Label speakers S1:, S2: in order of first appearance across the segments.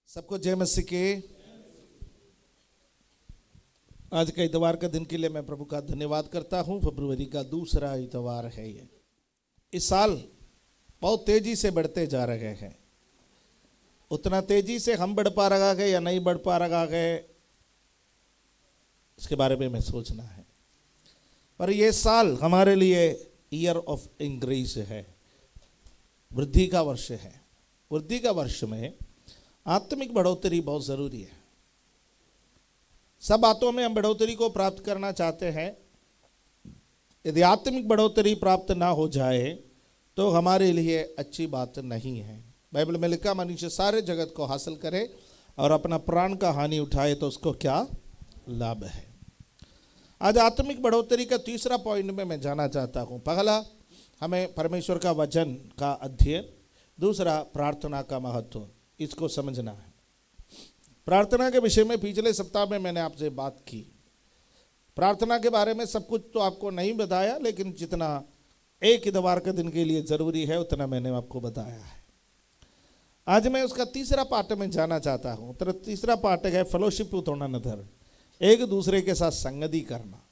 S1: सबको जय मसीह के। आज का इतवार का दिन के लिए मैं प्रभु का धन्यवाद करता हूं। फरवरी का दूसरा इतवार है ये। इस साल बहुत तेजी से बढ़ते जा रहे हैं। उतना तेजी से हम बढ़ पा रहा है या नहीं बढ़ पा रहा है, इसके बारे में मैं सोचना है। पर ये साल हमारे लिए ईयर ऑफ इंक्रीज है, वृद्धि का वर्ष है। वृद्धि का वर्ष में आत्मिक बढ़ोतरी बहुत ज़रूरी है। सब बातों में हम बढ़ोतरी को प्राप्त करना चाहते हैं। यदि आत्मिक बढ़ोतरी प्राप्त ना हो जाए तो हमारे लिए अच्छी बात नहीं है। बाइबल में लिखा, मनुष्य सारे जगत को हासिल करे और अपना प्राण का हानि उठाए तो उसको क्या लाभ है। आज आत्मिक बढ़ोतरी का तीसरा पॉइंट में मैं जाना चाहता हूँ। पहला, हमें परमेश्वर का वचन का अध्ययन। दूसरा, प्रार्थना का महत्व, इसको समझना है। प्रार्थना के विषय में पिछले सप्ताह में मैंने आपसे बात की। प्रार्थना के बारे में सब कुछ तो आपको नहीं बताया, लेकिन जितना एक इतवार के दिन के लिए ज़रूरी है उतना मैंने आपको बताया है। आज मैं उसका तीसरा पार्ट में जाना चाहता हूँ। तो तीसरा पार्ट है फेलोशिप विथ वन अनदर, एक दूसरे के साथ संगति करना।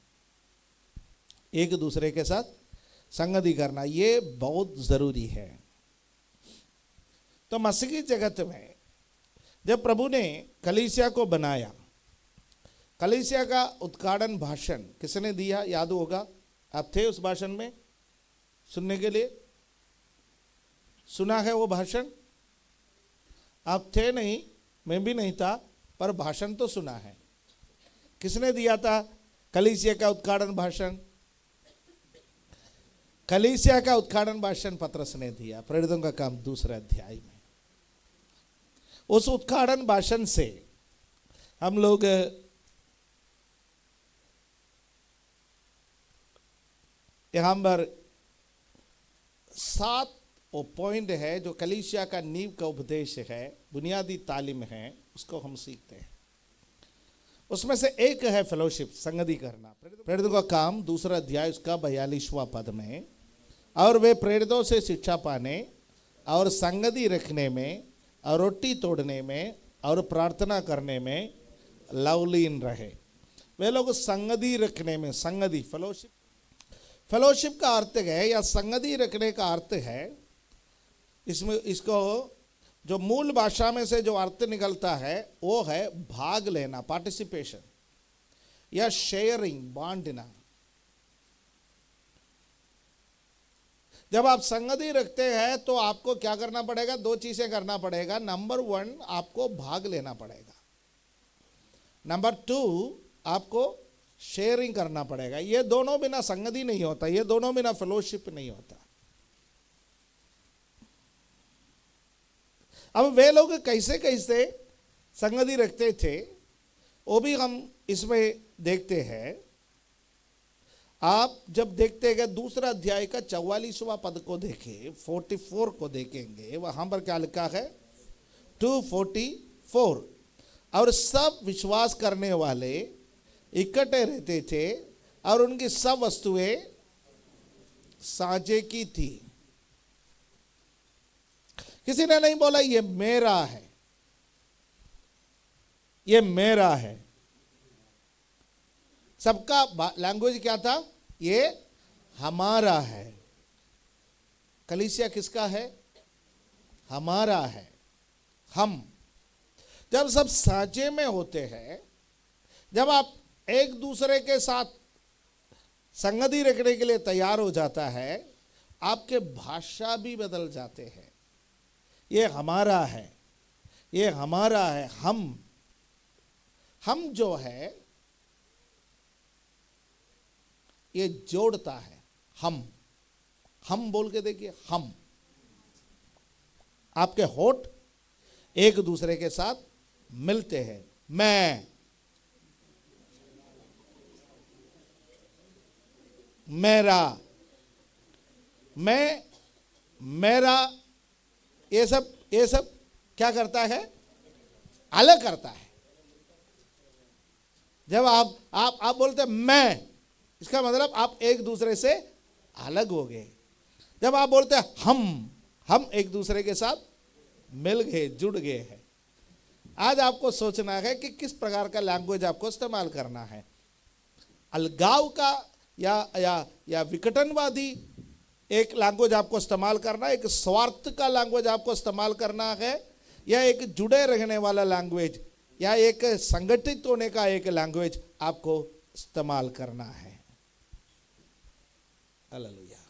S1: एक दूसरे के साथ संगति करना ये बहुत ज़रूरी है। तो मसीही जगत में जब प्रभु ने कलीसिया को बनाया, कलीसिया का उद्घाटन भाषण किसने दिया याद होगा? आप थे उस भाषण में सुनने के लिए? सुना है वो भाषण? आप थे नहीं, मैं भी नहीं था, पर भाषण तो सुना है। किसने दिया था कलीसिया का उद्घाटन भाषण? कलीसिया का उद्घाटन भाषण पतरस ने दिया, प्रेरितों का काम दूसरे अध्याय में। उस उद्घाटन भाषण से हम लोग यहां पर 7 पॉइंट है जो कलीसिया का नींव का उपदेश है, बुनियादी तालीम है, उसको हम सीखते हैं। उसमें से एक है फेलोशिप, संगति करना। प्रेरितों का काम दूसरा अध्याय उसका 42वां पद में, और वे प्रेरितों से शिक्षा पाने और संगति रखने में और रोटी तोड़ने में और प्रार्थना करने में लवलीन रहे। वे लोग संगति रखने में, संगति फेलोशिप, फेलोशिप का अर्थ है या संगति रखने का अर्थ है, इसमें इसको जो मूल भाषा में से जो अर्थ निकलता है वो है भाग लेना, पार्टिसिपेशन या शेयरिंग, बांटना। जब आप संगति रखते हैं तो आपको क्या करना पड़ेगा? 2 चीजें करना पड़ेगा। नंबर 1, आपको भाग लेना पड़ेगा। नंबर 2, आपको शेयरिंग करना पड़ेगा। ये दोनों बिना संगति नहीं होता, ये दोनों बिना फेलोशिप नहीं होता। अब वे लोग कैसे कैसे संगति रखते थे वो भी हम इसमें देखते हैं। आप जब देखते हैं दूसरा अध्याय का 44वां पद को देखें, 44 को देखेंगे, वहां पर क्या लिखा है? 2:44, और सब विश्वास करने वाले इकट्ठे रहते थे और उनकी सब वस्तुएं साझे की थी। किसी ने नहीं बोला ये मेरा है, ये मेरा है। सबका लैंग्वेज क्या था? ये हमारा है। कलीसिया किसका है? हमारा है। हम जब सब साझे में होते हैं, जब आप एक दूसरे के साथ संगति रखने के लिए तैयार हो जाता है, आपके भाषा भी बदल जाते हैं। ये हमारा है, ये हमारा है। हम जो है ये जोड़ता है। हम बोल के देखिए, हम। आपके होठ एक दूसरे के साथ मिलते हैं। मैं, मेरा, मैं, मेरा, ये सब क्या करता है? अलग करता है। जब आप बोलते हैं मैं, इसका मतलब आप एक दूसरे से अलग हो गए। जब आप बोलते हैं हम एक दूसरे के साथ मिल गए, जुड़ गए हैं। आज आपको सोचना है कि किस प्रकार का लैंग्वेज आपको इस्तेमाल करना है। अलगाव का या विघटनवादी एक लैंग्वेज आपको इस्तेमाल करना है, एक स्वार्थ का लैंग्वेज आपको इस्तेमाल करना है, या एक जुड़े रहने वाला लैंग्वेज या एक संगठित होने का एक लैंग्वेज आपको इस्तेमाल करना है। हालेलुया।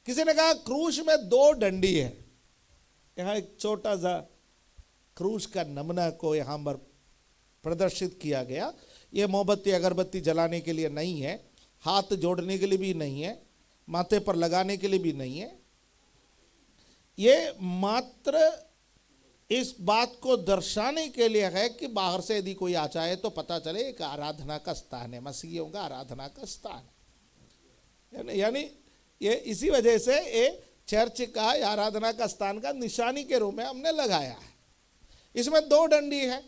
S1: किसी ने कहा क्रूस में 2 डंडी है। यहां एक छोटा सा क्रूस का नमूना को यहां पर प्रदर्शित किया गया। ये मोमबत्ती अगरबत्ती जलाने के लिए नहीं है, हाथ जोड़ने के लिए भी नहीं है, माथे पर लगाने के लिए भी नहीं है। ये मात्र इस बात को दर्शाने के लिए है कि बाहर से यदि कोई आ जाए तो पता चले एक आराधना का स्थान है, मसीहियों का आराधना का स्थान है। यानी ये इसी वजह से ये चर्च का आराधना का स्थान का निशानी के रूप में हमने लगाया है। इसमें 2 डंडी है।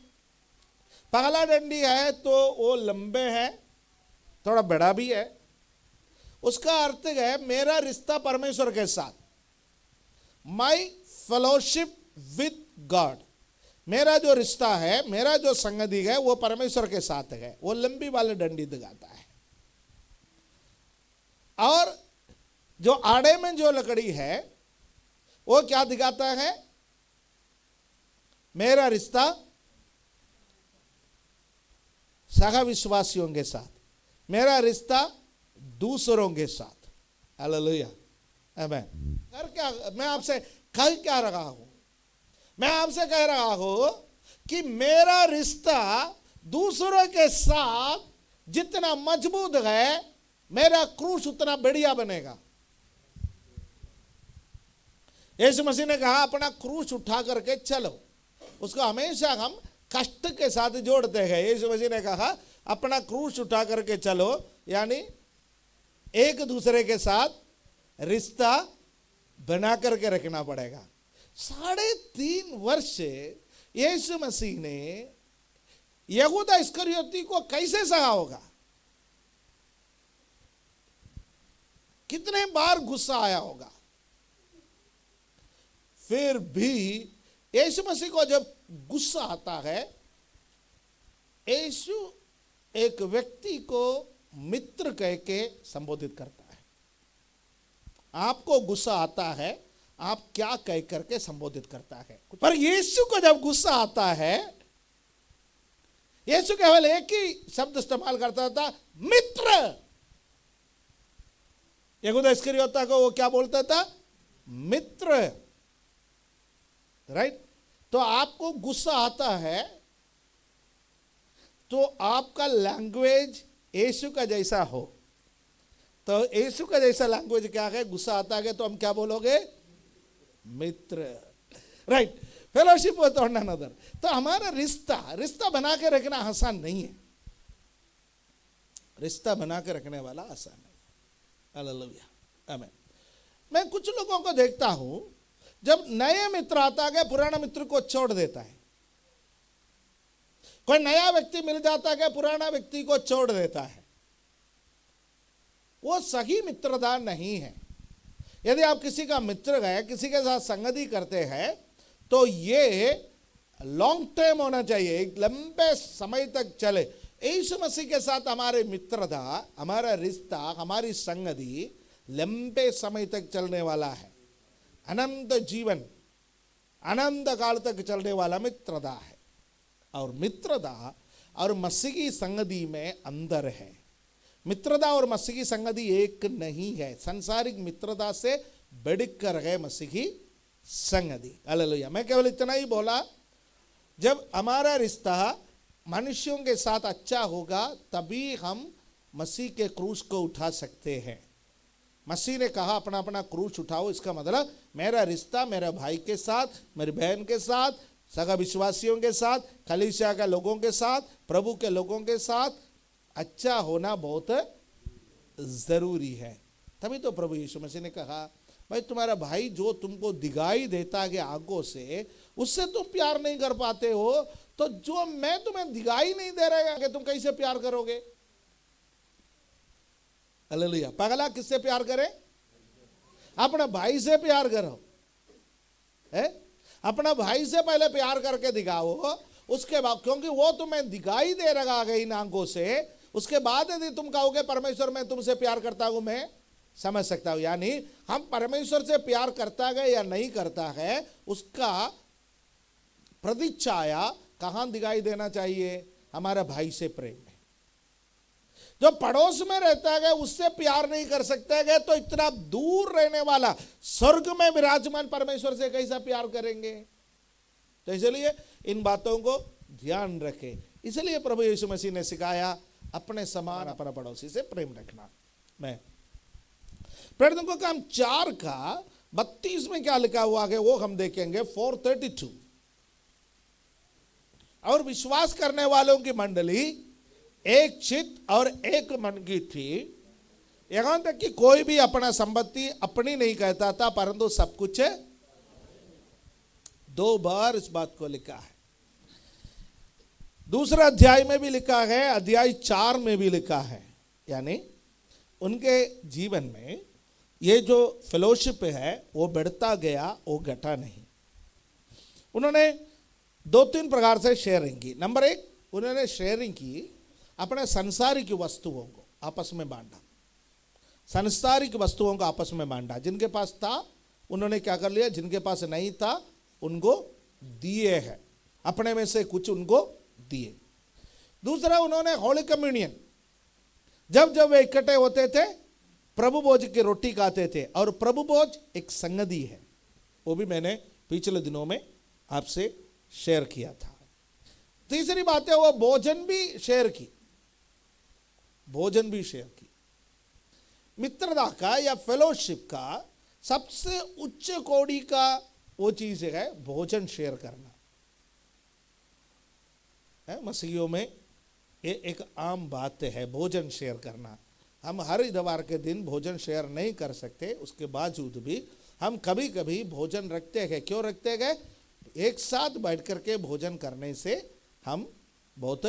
S1: पहला डंडी है तो वो लंबे है, थोड़ा बड़ा भी है। उसका अर्थ है मेरा रिश्ता परमेश्वर के साथ, माई फेलोशिप विद गॉड। मेरा जो रिश्ता है, मेरा जो संगति है वो परमेश्वर के साथ है। वो लंबी वाली डंडी दिखाता है। और जो आड़े में जो लकड़ी है वो क्या दिखाता है? मेरा रिश्ता सह विश्वासियों के साथ, मेरा रिश्ता दूसरों के साथ। हालेलुया, आमीन। मैं आपसे कह क्या रहा हूं? मैं आपसे कह रहा हूं कि मेरा रिश्ता दूसरों के साथ जितना मजबूत है, मेरा क्रूस उतना बढ़िया बनेगा। यीशु मसीह ने कहा अपना क्रूस उठा करके चलो। उसको हमेशा हम कष्ट के साथ जोड़ते हैं। यीशु मसीह ने कहा अपना क्रूस उठा करके चलो, यानी एक दूसरे के साथ रिश्ता बना करके रखना पड़ेगा। 3.5 वर्ष यीशु मसीह ने यहूदा इस्करियोती को कैसे सहा होगा? कितने बार गुस्सा आया होगा? फिर भी यीशु मसीह को जब गुस्सा आता है, यीशु एक व्यक्ति को मित्र कह के संबोधित करता है। आपको गुस्सा आता है, आप क्या कह करके संबोधित करता है? पर यीशु को जब गुस्सा आता है, यीशु केवल एक ही शब्द इस्तेमाल करता था, मित्र। यहूदा इस्करियोती को वो क्या बोलता था? मित्र। राइट? तो आपको गुस्सा आता है तो आपका लैंग्वेज यीशु का जैसा हो। तो यीशु का जैसा लैंग्वेज क्या है? गुस्सा आता है तो हम क्या बोलोगे? मित्र। Right? Fellowship with one another. तो हमारा रिश्ता बना के रखना आसान नहीं है। रिश्ता बना के रखने वाला आसान है। हालेलुया, आमीन। मैं कुछ लोगों को देखता हूं, जब नए मित्र आता है पुराना मित्र को छोड़ देता है। कोई नया व्यक्ति मिल जाता है पुराना व्यक्ति को छोड़ देता है। वो सही मित्रता नहीं है। यदि आप किसी का मित्र है, किसी के साथ संगति करते हैं, तो ये लॉन्ग टर्म होना चाहिए, एक लंबे समय तक चले। यीशु मसीह के साथ हमारे मित्रता, हमारा रिश्ता, हमारी संगति लंबे समय तक चलने वाला है। अनंत जीवन, अनंत काल तक चलने वाला मित्रता है। और मित्रता और मसीह की संगति में अंदर है। मित्रता और मसीह की संगति एक नहीं है। सांसारिक मित्रता से बढ़कर है मसीह की संगति। हालेलुया। मैं केवल इतना ही बोला, जब हमारा रिश्ता मनुष्यों के साथ अच्छा होगा तभी हम मसीह के क्रूस को उठा सकते हैं। मसीह ने कहा अपना अपना क्रूस उठाओ। इसका मतलब मेरा रिश्ता मेरे भाई के साथ, मेरी बहन के साथ, सगा विश्वासियों के साथ, कलीसिया के लोगों के साथ, प्रभु के लोगों के साथ अच्छा होना बहुत जरूरी है। तभी तो प्रभु यीशु मसीह ने कहा भाई तुम्हारा भाई जो तुमको दिखाई देता है आंखों से, उससे तुम प्यार नहीं कर पाते हो, तो जो मैं तुम्हें दिखाई नहीं दे रहा कि तुम कैसे प्यार करोगे? हालेलुया। पगला किससे प्यार करे? अपना भाई से प्यार करो। है? अपना भाई से पहले प्यार करके दिखाओ, उसके बाद, क्योंकि वो तुम्हें दिखाई दे रहा है इन आंखों से, उसके बाद यदि तुम कहोगे परमेश्वर मैं तुमसे प्यार करता हूं, मैं समझ सकता हूं। यानी हम परमेश्वर से प्यार करता है या नहीं करता है, उसका प्रतिच्छाया कहां दिखाई देना चाहिए? हमारे भाई से प्रेम में। जो पड़ोस में रहता है उससे प्यार नहीं कर सकते हैं, तो इतना दूर रहने वाला स्वर्ग में विराजमान परमेश्वर से कैसा प्यार करेंगे? तो इसलिए इन बातों को ध्यान रखें। इसलिए प्रभु यीशु मसीह ने सिखाया अपने समान अपना पड़ोसी से प्रेम रखना। मैं प्रेरितों को काम 4 का 32 में क्या लिखा हुआ है वो हम देखेंगे। 4:32, और विश्वास करने वालों की मंडली एक चित्त और एक मन की थी, यहां तक कि कोई भी अपना संपत्ति अपनी नहीं कहता था, परंतु सब कुछ 2 बार इस बात को लिखा है। दूसरा अध्याय में भी लिखा है, अध्याय 4 में भी लिखा है। यानी उनके जीवन में ये जो फेलोशिप है वो बढ़ता गया, वो घटा नहीं। उन्होंने 2-3 प्रकार से शेयरिंग की। नंबर 1, उन्होंने शेयरिंग की, अपने संसारिक वस्तुओं को आपस में बांटा। संसारिक वस्तुओं को आपस में बांटा। जिनके पास था उन्होंने क्या कर लिया, जिनके पास नहीं था उनको दिए हैं, अपने में से कुछ उनको दिए। दूसरा, उन्होंने होली कम्युनियन, जब जब वे इकट्ठे होते थे प्रभु भोज की रोटी खाते थे, और प्रभु भोज एक संगति है, वो भी मैंने पिछले दिनों में आपसे शेयर किया था। तीसरी बात है वो भोजन भी शेयर की, भोजन भी शेयर की। मित्रता का या फेलोशिप का सबसे उच्च कोटि का वो चीज है भोजन शेयर करना। मसीहियों में ये एक आम बात है भोजन शेयर करना। हम हर इतवार के दिन भोजन शेयर नहीं कर सकते, उसके बावजूद भी हम कभी कभी भोजन रखते हैं। क्यों रखते हैं? एक साथ बैठ करके भोजन करने से हम बहुत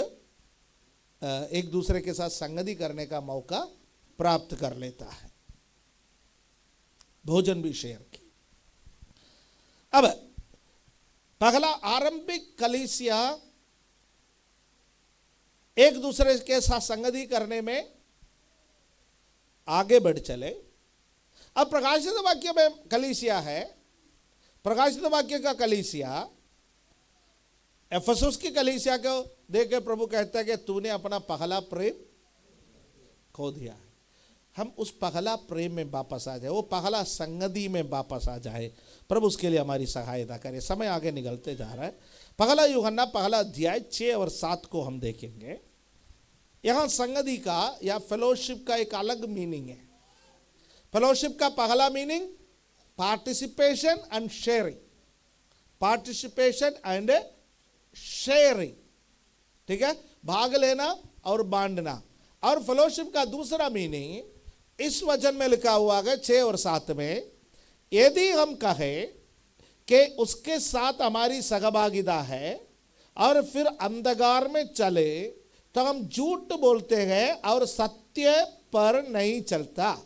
S1: एक दूसरे के साथ संगति करने का मौका प्राप्त कर लेता है। भोजन भी शेयर की। अब पहला, आरंभिक कलीसिया एक दूसरे के साथ संगति करने में आगे बढ़ चले। अब प्रकाशित वाक्य में कलीसिया है, प्रकाशित वाक्य का कलीसिया एफेसुस की कलीसिया को देख के प्रभु कहता है कि तूने अपना पहला प्रेम खो दिया है। हम उस पहला प्रेम में वापस आ जाए, वो पहला संगति में वापस आ जाए। प्रभु उसके लिए हमारी सहायता करे। समय आगे निकलते जा रहा है। पहला यूहन्ना पहला अध्याय 6 और 7 को हम देखेंगे। यहां संगति का या फेलोशिप का एक अलग मीनिंग है। फेलोशिप का पहला meaning participation and sharing, participation and sharing, ठीक है, भाग लेना और बांटना। और फेलोशिप का दूसरा मीनिंग इस वचन में लिखा हुआ है 6 और 7 में, यदि हम कहें कि उसके साथ हमारी सहभागिता है और फिर अंधकार में चले तो हम झूठ बोलते हैं और सत्य पर नहीं चलता।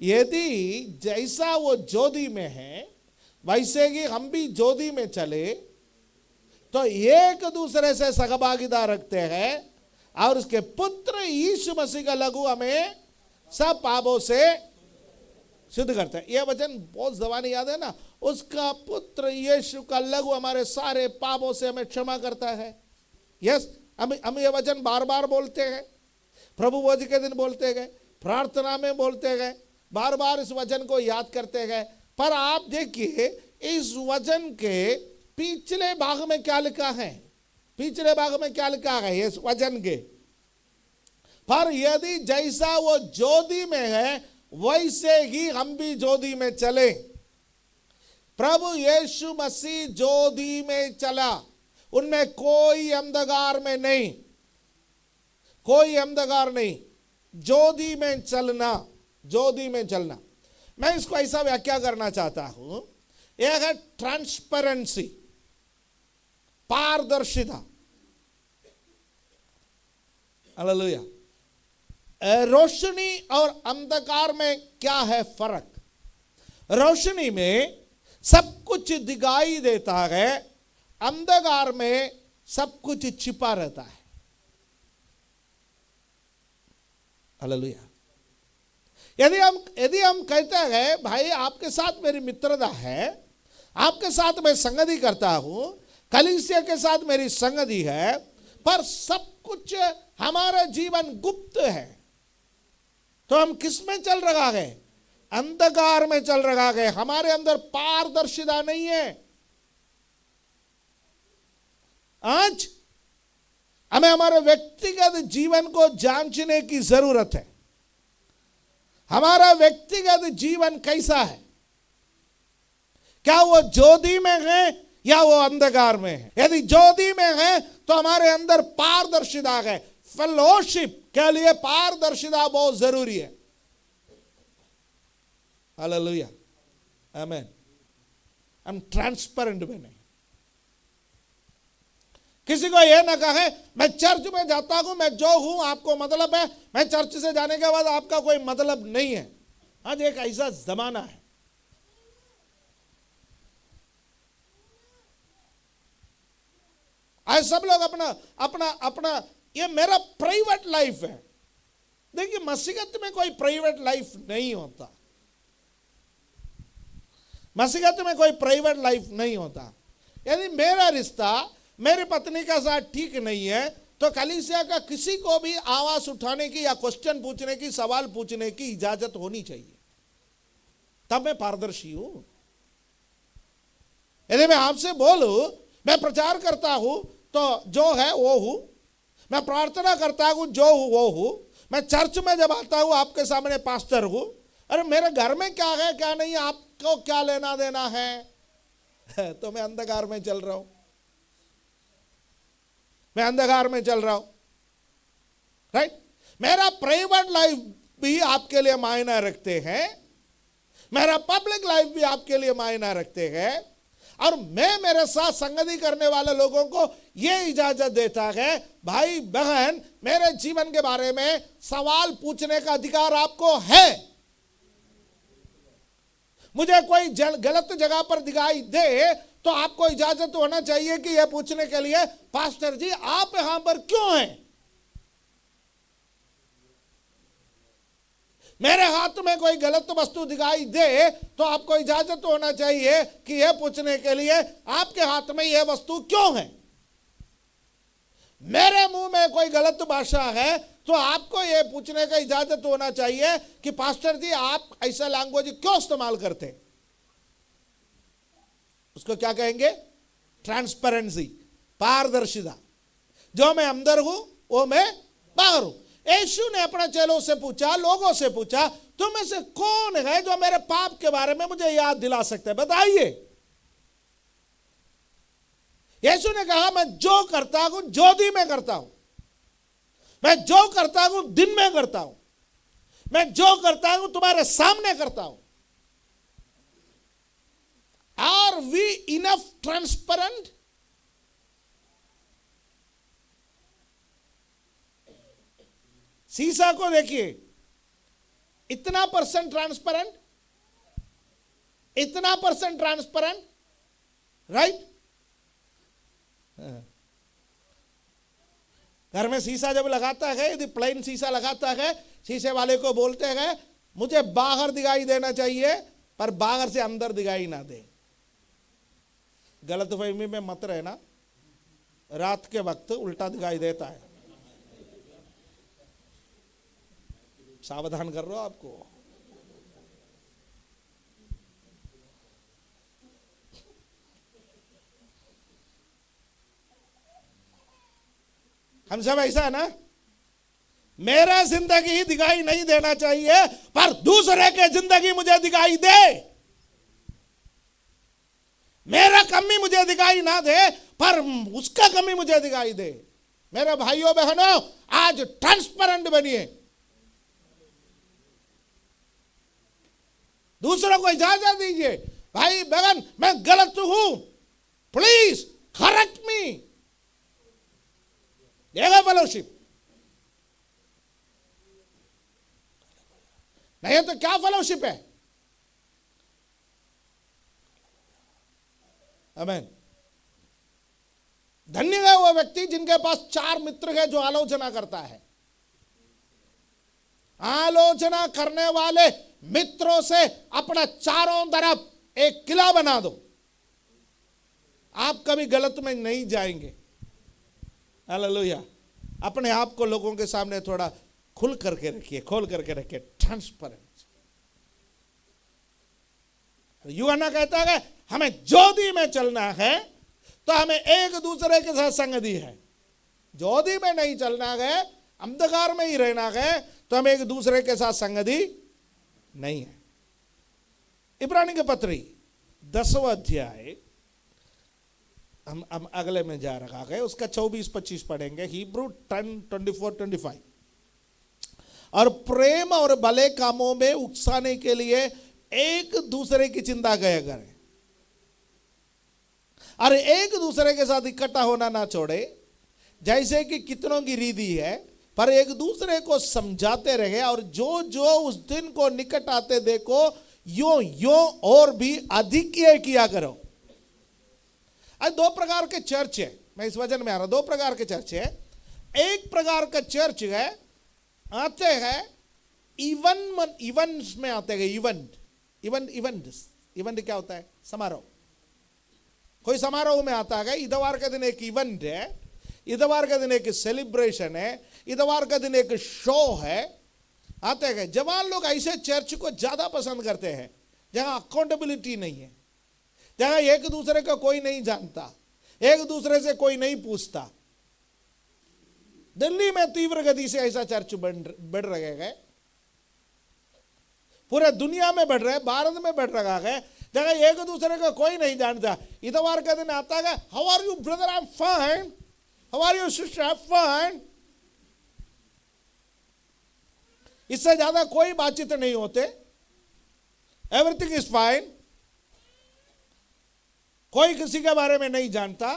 S1: यदि जैसा वो ज्योति में है वैसे ही हम भी ज्योति में चले तो एक दूसरे से सहभागिता रखते हैं और उसके पुत्र यीशु मसीह का लहू हमें सब पापों से शुद्ध करता है। यह वचन बहुत जबानी याद है ना, उसका पुत्र यीशु का लहू हमारे सारे पापों से हमें क्षमा करता है। यस, हम ये वचन बार बार बोलते हैं, प्रभु भोज के दिन बोलते गए, प्रार्थना में बोलते गए, बार बार इस वचन को याद करते गए। पर आप देखिए इस वचन के पिछले भाग में क्या लिखा है, पिछले भाग में क्या लिखा है इस वचन के, पर यदि जैसा वो ज्योति में है वैसे ही हम भी ज्योति में चले। प्रभु यीशु मसीह ज्योति में चला, उनमें कोई अंधकार में नहीं, कोई अंधकार नहीं, ज्योति में चलना, ज्योति में चलना। मैं इसको ऐसा व्याख्या करना चाहता हूं, यह है ट्रांसपेरेंसी, पारदर्शिता। हालेलुया। रोशनी और अंधकार में क्या है फर्क? रोशनी में सब कुछ दिखाई देता है, अंधकार में सब कुछ छिपा रहता है। हालेलुया। यदि हम कहते हैं भाई आपके साथ मेरी मित्रता है, आपके साथ मैं संगति करता हूं, कलीसिया के साथ मेरी संगति है, पर सब कुछ हमारा जीवन गुप्त है, तो हम किस में चल रहा है? अंधकार में चल रहा है। हमारे अंदर पारदर्शिता नहीं है। आज हमें हमारे व्यक्तिगत जीवन को जांचने की जरूरत है। हमारा व्यक्तिगत जीवन कैसा है? क्या वो ज्योति में है या वो अंधकार में है? यदि ज्योति में है तो हमारे अंदर पारदर्शिता है। फेलोशिप के लिए पारदर्शिता बहुत जरूरी है। हालेलुया, आमेन। हम ट्रांसपेरेंट बने। किसी को यह ना कहे मैं चर्च में जाता हूं, मैं जो हूं आपको मतलब है, मैं चर्च से जाने के बाद आपका कोई मतलब नहीं है। आज एक ऐसा जमाना है। आज सब लोग अपना अपना अपना ये मेरा प्राइवेट लाइफ है। देखिए, मसीहत में कोई प्राइवेट लाइफ नहीं होता। मसीहत में कोई प्राइवेट लाइफ नहीं होता। यदि मेरा रिश्ता मेरी पत्नी का साथ ठीक नहीं है तो कलीसिया का किसी को भी आवाज उठाने की या क्वेश्चन पूछने की, सवाल पूछने की इजाजत होनी चाहिए। तब मैं पारदर्शी हूं। यदि मैं आपसे बोलूं मैं प्रचार करता हूं तो जो है वो हूं, मैं प्रार्थना करता हूं जो हूं वो हूं, मैं चर्च में जब आता हूं आपके सामने पास्टर हूं, अरे मेरे घर में क्या है क्या नहीं आपको क्या लेना देना है? तो मैं अंधकार में चल रहा हूं। मैं अंधकार में चल रहा हूं, राइट? मेरा प्राइवेट लाइफ भी आपके लिए मायना रखते हैं, मेरा पब्लिक लाइफ भी आपके लिए मायना रखते हैं। और मैं मेरे साथ संगति करने वाले लोगों को यह इजाजत देता है, भाई बहन मेरे जीवन के बारे में सवाल पूछने का अधिकार आपको है। मुझे कोई गलत जगह पर दिखाई दे तो आपको इजाजत होना चाहिए कि यह पूछने के लिए, पास्टर जी आप यहां पर क्यों हैं? मेरे हाथ में कोई गलत वस्तु दिखाई दे तो आपको इजाजत होना चाहिए कि यह पूछने के लिए आपके हाथ में यह वस्तु क्यों है। मेरे मुंह में कोई गलत भाषा है तो आपको यह पूछने का इजाजत होना चाहिए कि पास्टर जी आप ऐसा लैंग्वेज क्यों इस्तेमाल करते? उसको क्या कहेंगे? ट्रांसपेरेंसी, पारदर्शिता। जो मैं अंदर हूं वो मैं बाहर हूं। यीशु ने अपने चेलों से पूछा, लोगों से पूछा, तुम में से कौन है जो मेरे पाप के बारे में मुझे याद दिला सकते हैं? बताइए। यीशु ने कहा मैं जो करता हूं ज्योति में करता हूं, मैं जो करता हूं दिन में करता हूं, मैं जो करता हूं तुम्हारे सामने करता हूं। Are we enough transparent? शीशा को देखिए, इतना % ट्रांसपेरेंट, इतना % ट्रांसपेरेंट, राइट? घर में शीशा जब लगाता है, यदि प्लेन शीशा लगाता है, शीशे वाले को बोलते हैं मुझे बाहर दिखाई देना चाहिए पर बाहर से अंदर दिखाई ना दे। गलतफहमी में मत रहना, रात के वक्त उल्टा दिखाई देता है। सावधान कर रहा हूं आपको। हम सब ऐसा है ना, मेरा जिंदगी दिखाई नहीं देना चाहिए पर दूसरे के जिंदगी मुझे दिखाई दे। मेरा कमी मुझे दिखाई ना दे पर उसका कमी मुझे दिखाई दे। मेरे भाइयों बहनों, आज ट्रांसपेरेंट बनिए। दूसरों को इजाजत दीजिए, भाई बहन मैं गलत हूं, प्लीज करेक्ट मी। देगा फेलोशिप। नहीं तो क्या फेलोशिप है? आमीन। धन्य है वो व्यक्ति जिनके पास 4 मित्र है जो आलोचना करता है। आलोचना करने वाले मित्रों से अपना चारों तरफ एक किला बना दो, आप कभी गलत में नहीं जाएंगे। हालेलुया। अपने आप को लोगों के सामने थोड़ा खुल करके रखिए, खोल करके रखिए, ट्रांसपेरेंट। यूहन्ना कहता है हमें ज्योति में चलना है तो हमें एक दूसरे के साथ संगति है। ज्योति में नहीं चलना है, अंधकार में ही रहना है तो हमें एक दूसरे के साथ संगति नहीं है। इब्रानी के पत्री 10वां अध्याय हम अगले में जा रखा है, उसका 24-25 पढ़ेंगे। हिब्रू 10:24-25। और प्रेम और भले कामों में उकसाने के लिए एक दूसरे की चिंता किया करें और एक दूसरे के साथ इकट्ठा होना ना छोड़े, जैसे कि कितनों की रीति है, पर एक दूसरे को समझाते रहे, और जो जो उस दिन को निकट आते देखो यो और भी अधिक ये किया करो। आज 2 प्रकार के चर्च है, मैं इस वचन में आ रहा हूं। 2 प्रकार के चर्च है। एक प्रकार का चर्च है, आते हैं इवेंट्स में आते हैं। इवेंट क्या होता है? समारोह। कोई समारोह में आता है। इतवार का दिन एक इवेंट है, इतवार का दिन एक सेलिब्रेशन है, इतवार का दिन एक शो है, आते हैं। जवान लोग ऐसे चर्च को ज्यादा पसंद करते हैं जहां अकाउंटेबिलिटी नहीं है, जहां एक दूसरे को कोई नहीं जानता, एक दूसरे से कोई नहीं पूछता। दिल्ली में तीव्र गति से ऐसा चर्च बढ़ रहे हैं, पूरे दुनिया में बढ़ रहे हैं, भारत में बढ़ रहा है, जगह एक दूसरे को कोई नहीं जानता। इतवार का दिन आता है, how are you brother? I am fine. How are you sister? I am fine. इससे ज्यादा कोई बातचीत नहीं होते, एवरीथिंग इज फाइन। कोई किसी के बारे में नहीं जानता।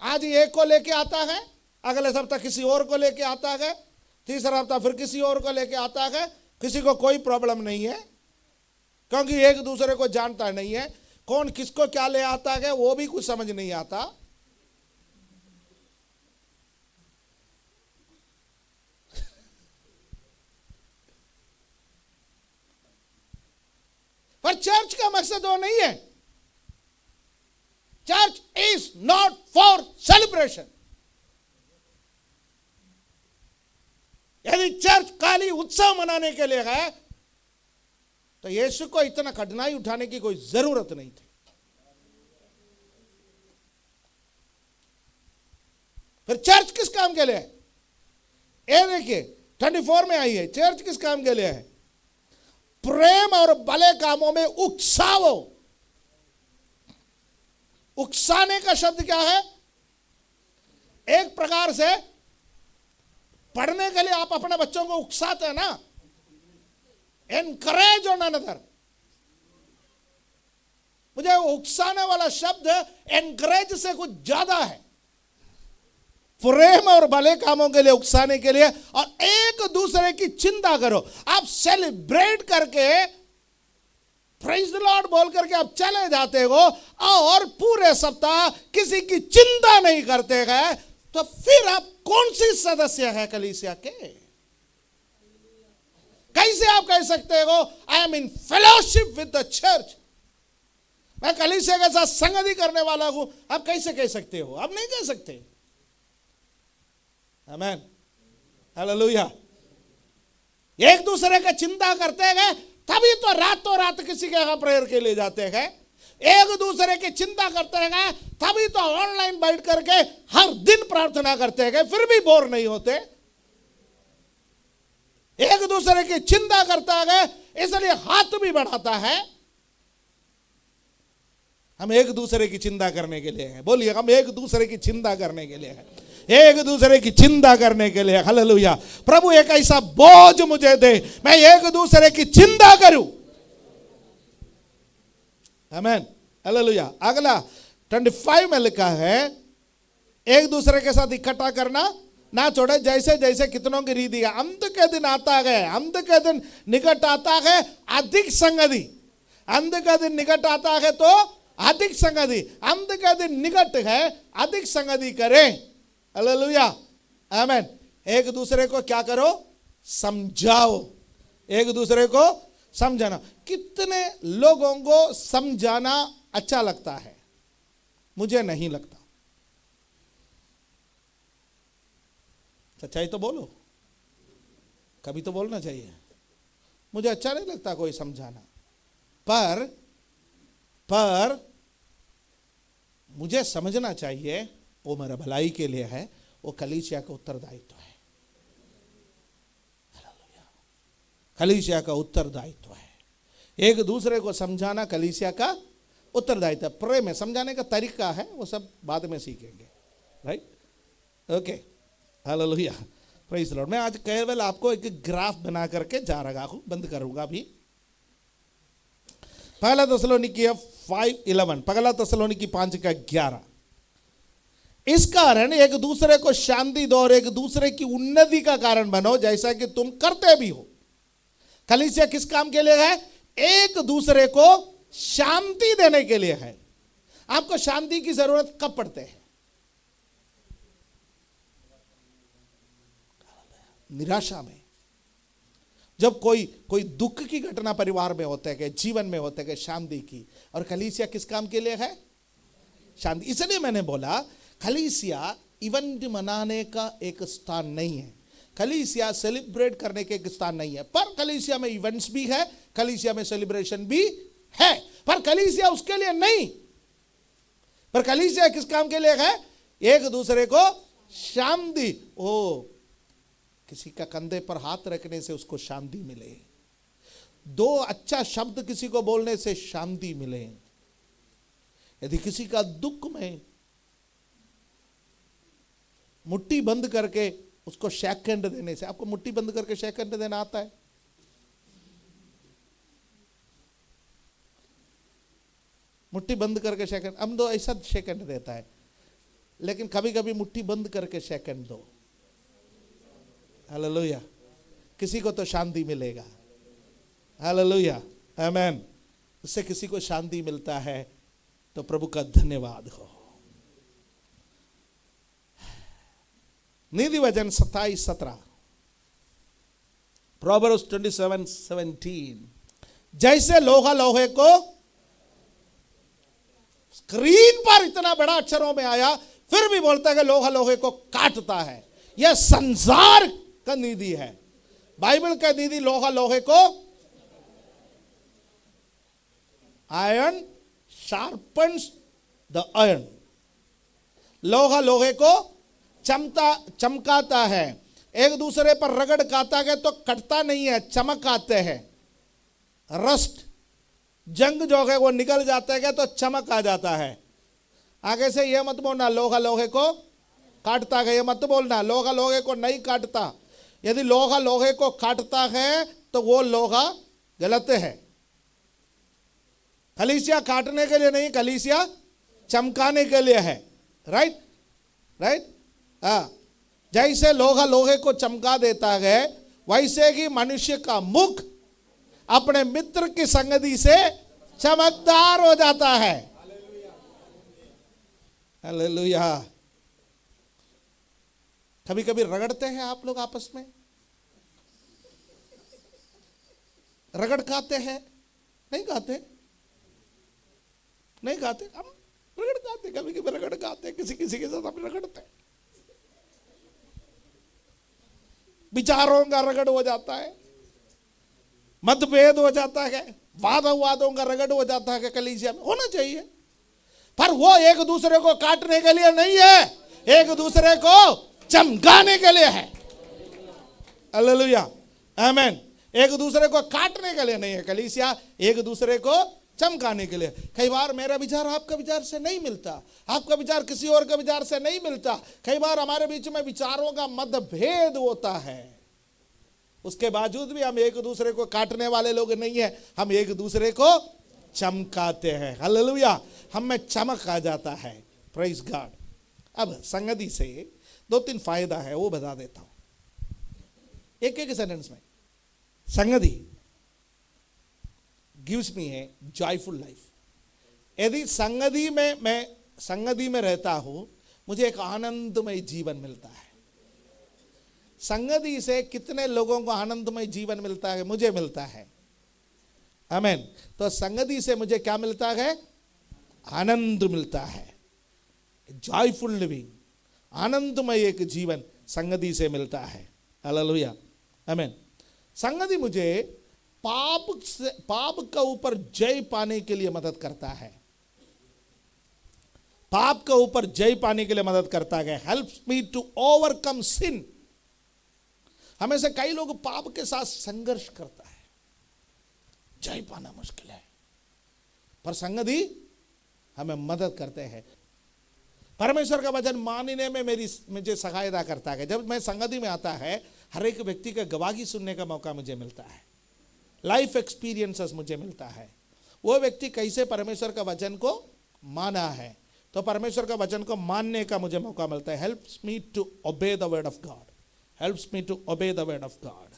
S1: आज एक को लेके आता है, अगले सप्ताह किसी और को लेके आता है, तीसरा हफ्ता फिर किसी और को लेके आता है। किसी को कोई प्रॉब्लम नहीं है, क्योंकि एक दूसरे को जानता नहीं है। कौन किसको क्या ले आता है वो भी कुछ समझ नहीं आता। पर चर्च का मकसद वो नहीं है। Church is not for celebration. यदि चर्च खाली उत्सव मनाने के लिए है तो यीशु को इतना कठिनाई उठाने की कोई जरूरत नहीं थी। फिर चर्च किस काम के लिए है? ये देखिए 24 में आई है, चर्च किस काम के लिए है? प्रेम और भले कामों में उकसाओ। उकसाने का शब्द क्या है? एक प्रकार से पढ़ने के लिए आप अपने बच्चों को उकसाते हैं ना, एनकरेज ऑन अनदर। मुझे उकसाने वाला शब्द एनकरेज से कुछ ज्यादा है। प्रेम और भले कामों के लिए उकसाने के लिए, और एक दूसरे की चिंता करो। आप सेलिब्रेट करके प्रेज द लॉर्ड बोल करके आप चले जाते हो और पूरे सप्ताह किसी की चिंता नहीं करते हैं, तो फिर आप कौन सी सदस्य है कलीसिया के? कैसे आप कह सकते हो I am in fellowship with the church, मैं कलीसिया के साथ संगति करने वाला हूं? आप कैसे कह सकते हो? आप नहीं कह सकते। आमीन, हालेलुया। एक दूसरे का चिंता करते हैं, तभी तो रातों रात किसी के यहां प्रेयर के लिए जाते हैं। एक दूसरे की चिंता करते हैं, तभी तो ऑनलाइन बैठ करके हर दिन प्रार्थना करते हैं, फिर भी बोर नहीं होते। एक दूसरे की चिंता करता है, इसलिए हाथ भी बढ़ाता है। हम एक दूसरे की चिंता करने के लिए हैं। बोलिए, हम एक दूसरे की चिंता करने के लिए हैं, एक दूसरे की चिंता करने के लिए। हालेलुया। प्रभु एक ऐसा बोझ मुझे दे, मैं एक दूसरे की चिंता करूं। आमीन, हालेलुया। अगला 25 में लिखा है, एक दूसरे के साथ इकट्ठा करना ना छोड़े, जैसे जैसे कितनों की रीति है। अंत के दिन आता है, अंत के दिन निकट आता है, अधिक संगति। अंत का दिन निकट आता है तो अधिक संगति, अंत का दिन निकट है, अधिक संगति करें। हालेलुया, आमेन। एक दूसरे को क्या करो? समझाओ, एक दूसरे को समझाना। कितने लोगों को समझाना अच्छा लगता है? मुझे नहीं लगता। सच्चाई तो बोलो, कभी तो बोलना चाहिए। मुझे अच्छा नहीं लगता कोई समझाना, पर मुझे समझना चाहिए, वो मेरा भलाई के लिए है, वो कलीसिया का उत्तरदायित्व है। कलीसिया का उत्तरदायित्व है। एक दूसरे को समझाना कलीसिया का उत्तरदायित्व। प्रेम में समझाने का तरीका है, वो सब बाद में सीखेंगे, right? Okay, hallelujah, praise the Lord. मैं आज केवल आपको एक ग्राफ बना करके जा रहा हूं, बंद करूंगा अभी। पहला थिस्सलुनीकी 5:11, पहला थिस्सलुनीकी 5:11। इस कारण एक दूसरे को शांति दो और एक दूसरे की उन्नति का कारण बनो, जैसा कि तुम करते भी हो। कलीसिया किस काम के लिए है? एक दूसरे को शांति देने के लिए है। आपको शांति की जरूरत कब पड़ते है? निराशा में, जब कोई दुख की घटना परिवार में होते है, जीवन में होते है, शांति की। और कलीसिया किस काम के लिए है? शांति। इसलिए मैंने बोला कलीसिया इवेंट मनाने का एक स्थान नहीं है, कलीसिया सेलिब्रेट करने के एक स्थान नहीं है। पर कलीसिया में इवेंट्स भी है, कलीसिया में सेलिब्रेशन भी है, पर कलीसिया उसके लिए नहीं। पर कलीसिया किस काम के लिए है? एक दूसरे को शांति। ओ, किसी का कंधे पर हाथ रखने से उसको शांति मिले, दो अच्छा शब्द किसी को बोलने से शांति मिले, यदि किसी का दुख में मुट्ठी बंद करके उसको शेक हैंड देने से। आपको मुट्ठी बंद करके शेक हैंड देना आता है? मुट्ठी बंद करके शेक हैंड, हम तो ऐसा शेक हैंड देता है, लेकिन कभी कभी मुट्ठी बंद करके शेक हैंड दो। हालेलुया, किसी को तो शांति मिलेगा। हालेलुया, आमेन। उससे किसी को शांति मिलता है तो प्रभु का धन्यवाद हो। नीति वचन 27:17, प्रोवर्ब्स 27:17। जैसे लोहा लोहे को, स्क्रीन पर इतना बड़ा अक्षरों में आया, फिर भी बोलता है कि लोहा लोहे को काटता है। यह संसार का नीति है। बाइबल का नीति लोहा लोहे को, आयरन शार्पन्स द आयरन, लोहा लोहे को चमकाता है। एक दूसरे पर रगड़ खाता है तो कटता नहीं है, चमक आते हैं। रस्ट, जंग जो है वो निकल जाता है तो चमक आ जाता है। आगे से ये मत बोलना लोहा लोहे को काटता है, ये मत बोलना लोहा लोहे को नहीं काटता। यदि लोहा लोहे को काटता है तो वो लोहा गलत है। कलीसिया काटने के लिए नहीं, कलीसिया चमकाने के लिए है। Right, right. जैसे लोहा लोहे को चमका देता है, वैसे ही मनुष्य का मुख अपने मित्र की संगति से चमकदार हो जाता है। हालेलुया। कभी कभी रगड़ते हैं आप लोग आपस में, रगड़ खाते हैं? नहीं खाते, नहीं खाते। हम रगड़ खाते, कभी कभी रगड़ खाते, किसी किसी के साथ हम रगड़ते हैं। विचारों का रगड़ हो जाता है, मतभेद हो जाता है, वादों का रगड़ हो जाता है। कलीसिया में होना चाहिए, पर वो एक दूसरे को काटने के लिए नहीं है, एक दूसरे को चमकाने के लिए है। हालेलुया, आमेन। एक दूसरे को काटने के लिए नहीं है कलीसिया, एक दूसरे को चमकाने के लिए। कई बार मेरा विचार आपका विचार से नहीं मिलता, आपका विचार किसी और का विचार से नहीं मिलता। कई बार हमारे बीच में विचारों का मतभेद होता है, उसके बावजूद भी हम एक दूसरे को काटने वाले लोग नहीं है, हम एक दूसरे को चमकाते हैं। हालेलुया, हम में चमक आ जाता है। Praise God. अब संगति से 2-3 फायदा है, वो बता देता हूं एक एक सेंटेंस में। संगति गिव्स मी ए जॉयफुल लाइफ। यदि संगति में रहता हूं, मुझे एक आनंदमय जीवन मिलता है। संगति से कितने लोगों को आनंदमय जीवन मिलता है? मुझे मिलता है। आमीन। तो संगति से मुझे क्या मिलता है? आनंद मिलता है। जॉयफुल लिविंग, आनंदमय एक जीवन संगति से मिलता है। हालेलुया, आमीन। संगति मुझे पाप का ऊपर जय पाने के लिए मदद करता है। पाप के ऊपर जय पाने के लिए मदद करता है। हेल्प्स मी टू ओवरकम सिन। हमें से कई लोग पाप के साथ संघर्ष करता है, जय पाना मुश्किल है, पर संगति हमें मदद करते हैं। परमेश्वर का वचन मानने में मुझे सहायता करता है। जब मैं संगति में आता है, हर एक व्यक्ति का गवाही सुनने का मौका मुझे मिलता है, लाइफ एक्सपीरियंसेस मुझे मिलता है। वो व्यक्ति कैसे परमेश्वर का वचन को माना है, तो परमेश्वर का वचन को मानने का मुझे मौका मिलता है। Helps me to obey the word of God, helps me to obey the word of God.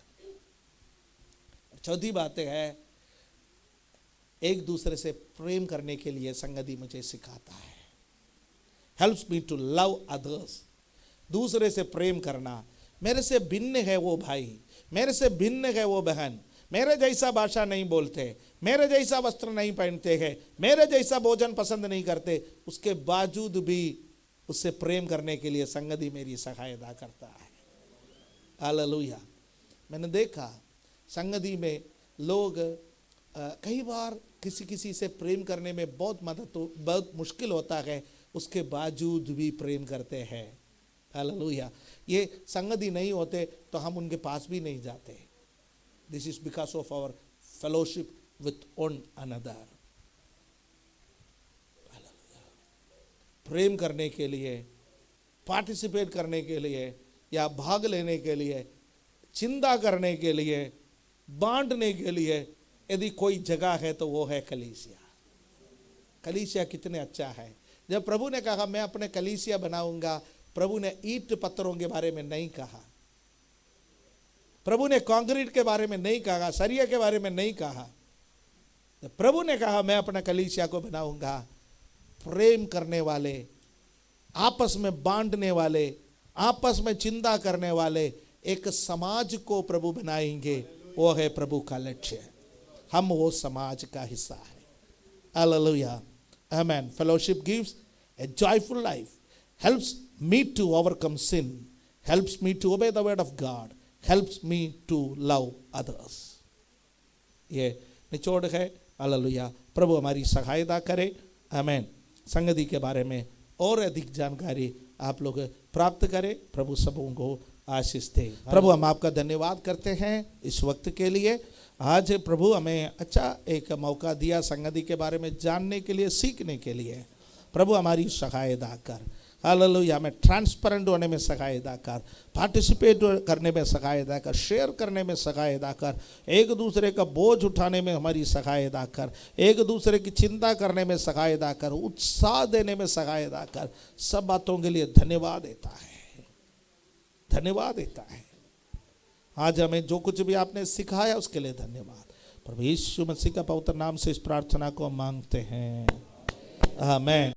S1: चौथी बात है, एक दूसरे से प्रेम करने के लिए संगति मुझे सिखाता है। Helps me to love others. दूसरे से प्रेम करना। मेरे से भिन्न है वो भाई, मेरे से भिन्न है वो बहन, मेरे जैसा भाषा नहीं बोलते, मेरे जैसा वस्त्र नहीं पहनते हैं, मेरे जैसा भोजन पसंद नहीं करते, उसके बावजूद भी उससे प्रेम करने के लिए संगति मेरी सहायता करता है। हालेलुया। मैंने देखा संगति में लोग कई बार किसी से प्रेम करने में बहुत मुश्किल होता है, उसके बावजूद भी प्रेम करते हैं। हालेलुया। ये संगति नहीं होते तो हम उनके पास भी नहीं जाते। This is because of our fellowship with one another. प्रेम करने के लिए, पार्टिसिपेट करने के लिए, या भाग लेने के लिए, चिंता करने के लिए, बांटने के लिए यदि कोई जगह है तो वो है कलीसिया। कलीसिया कितने अच्छा है। जब प्रभु ने कहा मैं अपने कलीसिया बनाऊंगा, प्रभु ने ईंट पत्थरों के बारे में नहीं कहा, प्रभु ने कंक्रीट के बारे में नहीं कहा, सरिया के बारे में नहीं कहा। प्रभु ने कहा मैं अपना कलीसिया को बनाऊंगा प्रेम करने वाले, आपस में बांटने वाले, आपस में चिंता करने वाले एक समाज को प्रभु बनाएंगे। वो है प्रभु का लक्ष्य। हम वो समाज का हिस्सा है। Hallelujah, amen. Fellowship gives A joyful life, helps me to overcome sin, helps me to obey the word of God, helps me to love others। ये निचोड़ है। हालेलुया। प्रभु हमारी सहायता करे। आमेन। संगति के बारे में और अधिक जानकारी आप लोग प्राप्त करें। प्रभु सबों को आशीष दे। प्रभु हम आपका धन्यवाद करते हैं इस वक्त के लिए। आज प्रभु हमें अच्छा एक मौका दिया संगति के बारे में जानने के लिए, सीखने के लिए। प्रभु हमारी सहायता कर। हालेलुया। हमें ट्रांसपेरेंट होने में सहायता कर, पार्टिसिपेट करने में सहायता कर, शेयर करने में सहायता कर, एक दूसरे का बोझ उठाने में हमारी सहायता कर, एक दूसरे की चिंता करने में सहायता कर, उत्साह देने में सहायता कर। सब बातों के लिए धन्यवाद देता है, धन्यवाद देता है। आज हमें जो कुछ भी आपने सिखाया उसके लिए धन्यवाद। प्रभु यीशु मसीह का पवित्र नाम से इस प्रार्थना को मांगते हैं। आमीन।